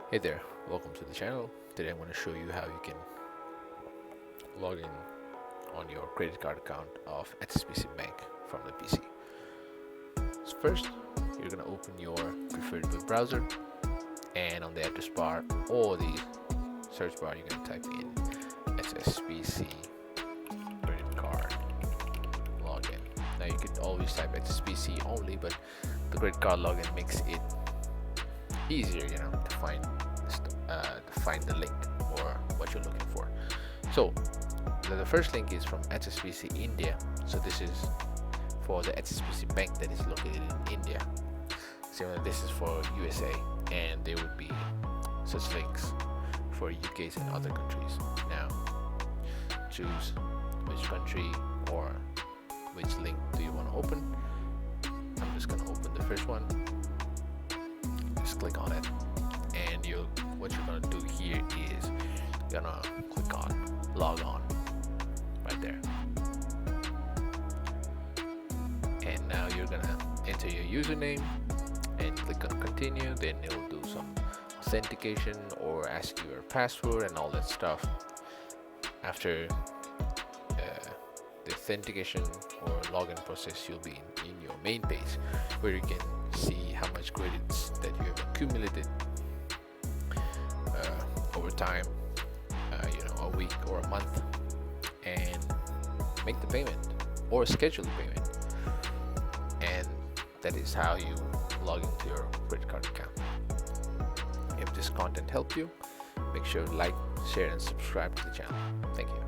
Hey there, welcome to the channel. Today I'm going to show you how you can log in on your credit card account of HSBC Bank from the PC. So first, you're going to open your preferred web browser, and on the address bar or the search bar, you're going to type in HSBC credit card login. Now you could always type HSBC only, but the credit card login makes it easier, to find the link or what you're looking for. So the first link is from HSBC India. So this is for the HSBC Bank that is located in India. So this is for USA, and there would be such links for UKs and other countries. Now choose which country or which link do you want to open. I'm just going to open the first one. Just click on it, and what you're gonna do here is you're gonna click on log on right there, and now you're gonna enter your username and click on continue. Then it will do some authentication or ask you your password and all that stuff. After the authentication or login process, you'll be in your main page where you can see how much credits that you have accumulated over time, a week or a month, and make the payment or schedule the payment. And that is how you log into your credit card account. If this content helped you, make sure to like, share, and subscribe to the channel. Thank you.